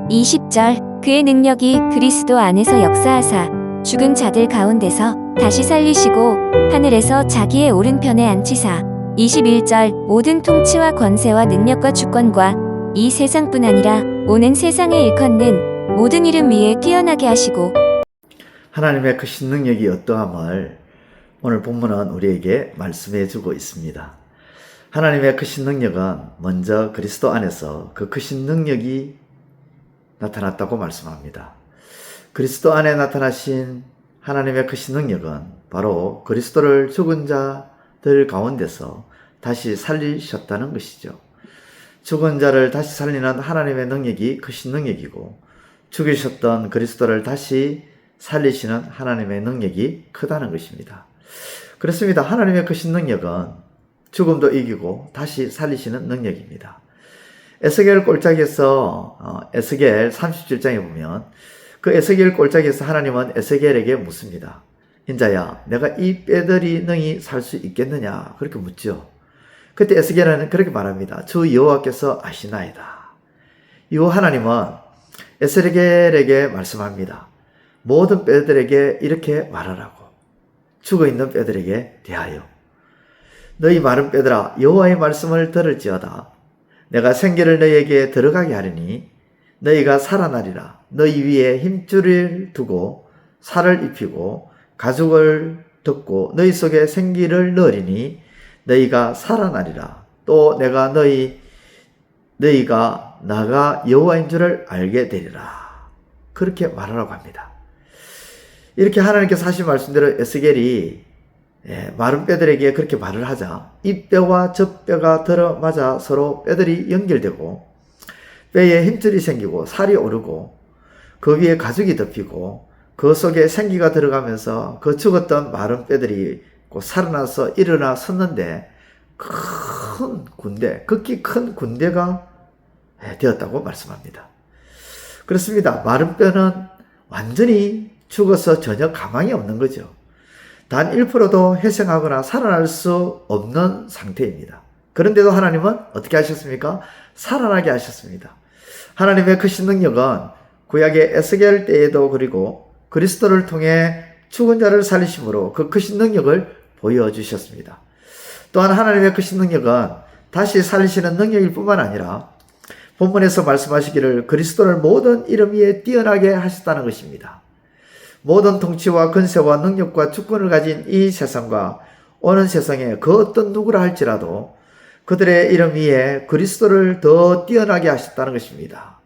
20절 그의 능력이 그리스도 안에서 역사하사 죽은 자들 가운데서 다시 살리시고 하늘에서 자기의 오른편에 앉히사 21절 모든 통치와 권세와 능력과 주권과 이 세상뿐 아니라 오는 세상에 일컫는 모든 이름 위에 뛰어나게 하시고. 하나님의 크신 능력이 어떠함을 오늘 본문은 우리에게 말씀해 주고 있습니다. 하나님의 크신 능력은 먼저 그리스도 안에서 그 크신 능력이 나타났다고 말씀합니다. 그리스도 안에 나타나신 하나님의 크신 능력은 바로 그리스도를 죽은 자들 가운데서 다시 살리셨다는 것이죠. 죽은 자를 다시 살리는 하나님의 능력이 크신 능력이고, 죽이셨던 그리스도를 다시 살리시는 하나님의 능력이 크다는 것입니다. 그렇습니다. 하나님의 크신 능력은 죽음도 이기고 다시 살리시는 능력입니다. 에스겔 골짜기에서 에스겔 37장에 보면 그 에스겔 골짜기에서 하나님은 에스겔에게 묻습니다. 인자야, 내가 이 뼈들이 능히 살 수 있겠느냐? 그렇게 묻죠. 그때 에스겔은 그렇게 말합니다. 주 여호와께서 아시나이다. 이후 하나님은 에스겔에게 말씀합니다. 모든 뼈들에게 이렇게 말하라고. 죽어있는 뼈들에게 대하여. 너희 마른 뼈들아, 여호와의 말씀을 들을지어다. 내가 생기를 너희에게 들어가게 하리니 너희가 살아나리라. 너희 위에 힘줄을 두고 살을 입히고 가죽을 덮고 너희 속에 생기를 넣으리니 너희가 살아나리라. 또 내가 너희가 나가 여호와인 줄을 알게 되리라. 그렇게 말하라고 합니다. 이렇게 하나님께서 하신 말씀대로 에스겔이 마른 뼈들에게 그렇게 말을 하자 이 뼈와 저 뼈가 들어맞아 서로 뼈들이 연결되고 뼈에 힘줄이 생기고 살이 오르고 그 위에 가죽이 덮이고 그 속에 생기가 들어가면서 그 죽었던 마른 뼈들이 살아나서 일어나 섰는데 큰 군대, 극히 큰 군대가 되었다고 말씀합니다. 그렇습니다. 마른 뼈는 완전히 죽어서 전혀 가망이 없는 거죠. 단 1%도 회생하거나 살아날 수 없는 상태입니다. 그런데도 하나님은 어떻게 하셨습니까? 살아나게 하셨습니다. 하나님의 크신 능력은 구약의 에스겔 때에도 그리고 그리스도를 통해 죽은 자를 살리심으로 그 크신 능력을 보여주셨습니다. 또한 하나님의 크신 능력은 다시 살리시는 능력일 뿐만 아니라 본문에서 말씀하시기를 그리스도를 모든 이름 위에 뛰어나게 하셨다는 것입니다. 모든 통치와 권세와 능력과 주권을 가진 이 세상과 오는 세상에 그 어떤 누구라 할지라도 그들의 이름 위에 그리스도를 더 뛰어나게 하셨다는 것입니다.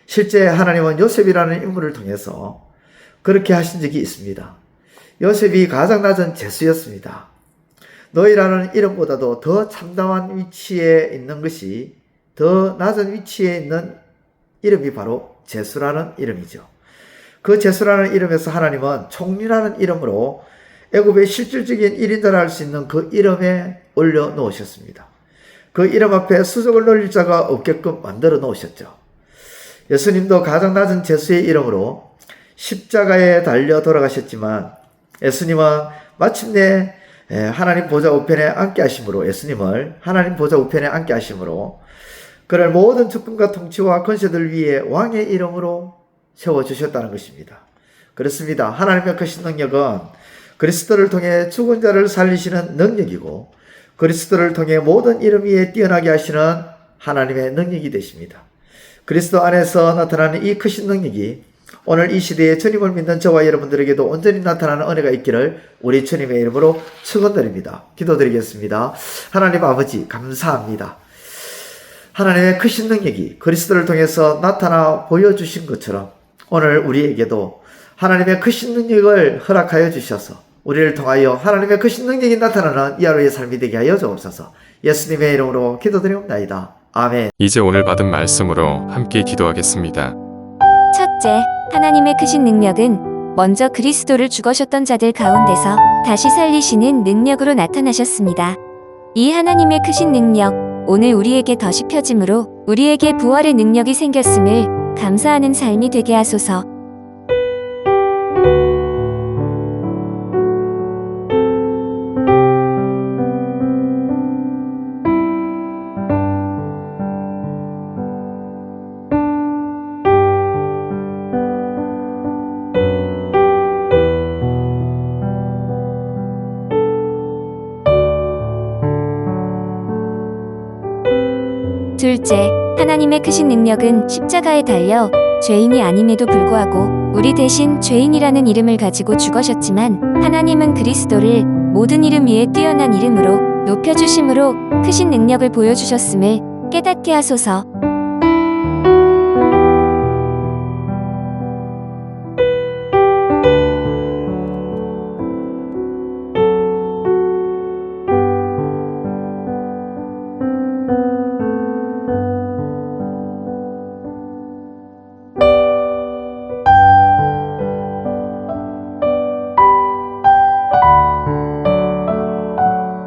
실제 하나님은 요셉이라는 인물을 통해서 그렇게 하신 적이 있습니다. 요셉이 가장 낮은 죄수였습니다. 너희라는 이름보다도 더 참담한 위치에 있는 것이 더 낮은 위치에 있는 이름이 바로 죄수라는 이름이죠. 그 죄수라는 이름에서 하나님은 총리라는 이름으로 애굽의 실질적인 1인자를 할 수 있는 그 이름에 올려 놓으셨습니다. 그 이름 앞에 수족을 놀릴 자가 없게끔 만들어 놓으셨죠. 예수님도 가장 낮은 죄수의 이름으로 십자가에 달려 돌아가셨지만 예수님은 마침내 하나님 보좌 우편에 앉게 하심으로 예수님을 하나님 보좌 우편에 앉게 하심으로 그를 모든 주권과 통치와 권세들 위에 왕의 이름으로 세워주셨다는 것입니다. 그렇습니다. 하나님의 크신 능력은 그리스도를 통해 죽은 자를 살리시는 능력이고 그리스도를 통해 모든 이름 위에 뛰어나게 하시는 하나님의 능력이 되십니다. 그리스도 안에서 나타나는 이 크신 능력이 오늘 이 시대에 주님을 믿는 저와 여러분들에게도 온전히 나타나는 은혜가 있기를 우리 주님의 이름으로 축원드립니다. 기도드리겠습니다. 하나님 아버지 감사합니다. 하나님의 크신 능력이 그리스도를 통해서 나타나 보여주신 것처럼 오늘 우리에게도 하나님의 크신 능력을 허락하여 주셔서 우리를 통하여 하나님의 크신 능력이 나타나는 이 하루의 삶이 되게 하여 주옵소서. 예수님의 이름으로 기도드리옵나이다. 아멘. 이제 오늘 받은 말씀으로 함께 기도하겠습니다. 첫째, 하나님의 크신 능력은 먼저 그리스도를 죽으셨던 자들 가운데서 다시 살리시는 능력으로 나타나셨습니다. 이 하나님의 크신 능력, 오늘 우리에게 덧이 펴짐으로 우리에게 부활의 능력이 생겼음을 감사하는 삶이 되게 하소서. 둘째, 하나님의 크신 능력은 십자가에 달려 죄인이 아님에도 불구하고 우리 대신 죄인이라는 이름을 가지고 죽으셨지만 하나님은 그리스도를 모든 이름 위에 뛰어난 이름으로 높여주심으로 크신 능력을 보여주셨음을 깨닫게 하소서.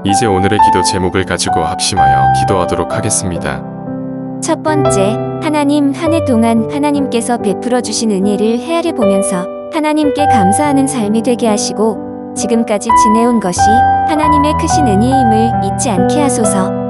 이제 오늘의 기도 제목을 가지고 합심하여 기도하도록 하겠습니다. 첫 번째, 하나님, 한 해 동안 하나님께서 베풀어 주신 은혜를 헤아려 보면서 하나님께 감사하는 삶이 되게 하시고 지금까지 지내온 것이 하나님의 크신 은혜임을 잊지 않게 하소서.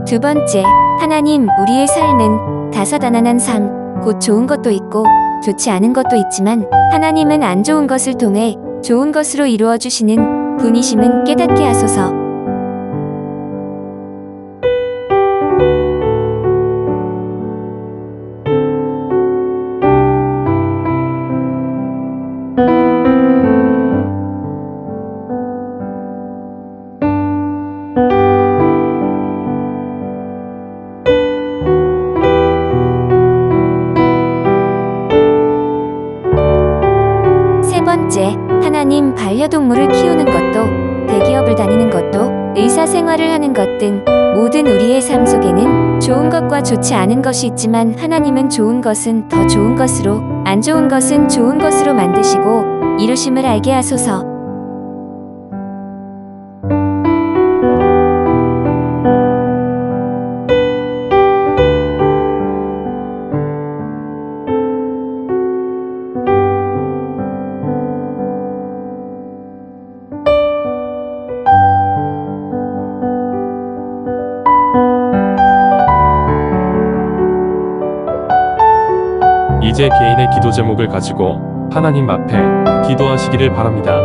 두 번째, 하나님, 우리의 삶은 다사다난한 삶, 곧 좋은 것도 있고 좋지 않은 것도 있지만 하나님은 안 좋은 것을 통해 좋은 것으로 이루어 주시는 분이심은 깨닫게 하소서. 세 번째, 하나님, 반려동물을 키우는 것도 대기업을 다니는 것도 의사생활을 하는 것 등 모든 우리의 삶 속에는 좋은 것과 좋지 않은 것이 있지만 하나님은 좋은 것은 더 좋은 것으로 안 좋은 것은 좋은 것으로 만드시고 이루심을 알게 하소서. 이제 개인의 기도 제목을 가지고 하나님 앞에 기도하시기를 바랍니다.